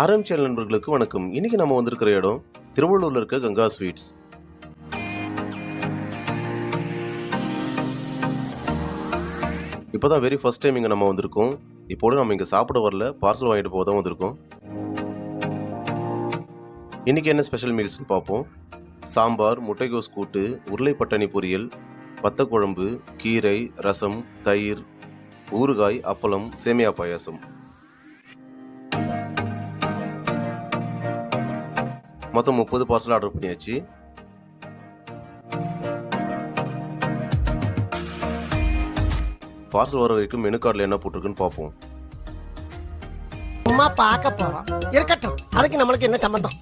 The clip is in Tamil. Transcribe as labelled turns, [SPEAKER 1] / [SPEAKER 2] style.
[SPEAKER 1] ஆரம் சேனல் நண்பர்களுக்கு வணக்கம். இன்னைக்கு நம்ம வந்திருக்கிற இடம் திருவள்ளூர்ல இருக்க கங்கா ஸ்வீட்ஸ். இப்போதான் வெரி ஃபர்ஸ்ட் டைம் இங்கே நம்ம வந்திருக்கோம். இப்போது நம்ம இங்கே சாப்பிட வரல, பார்சல் வாங்கிட்டு போக தான் வந்திருக்கோம். இன்னைக்கு என்ன ஸ்பெஷல் மீல்ஸ்னு பார்ப்போம். சாம்பார், முட்டைகோஸ் கூட்டு, உருளை பட்டாணி பொரியல், வத்த குழம்பு, கீரை, ரசம், தயிர், ஊறுகாய், அப்பளம், சேமியா பாயாசம். மொத்தம் 30 பார்சல் ஆர்டர் பண்ணியாச்சு. பார்சல் வர வரைக்கும் மெனு கார்டில் என்ன போட்டிருக்குன்னு பார்ப்போம்.
[SPEAKER 2] சும்மா பார்க்க போறோம் இருக்கட்டும், அதுக்கு நம்மளுக்கு என்ன சம்பந்தம்?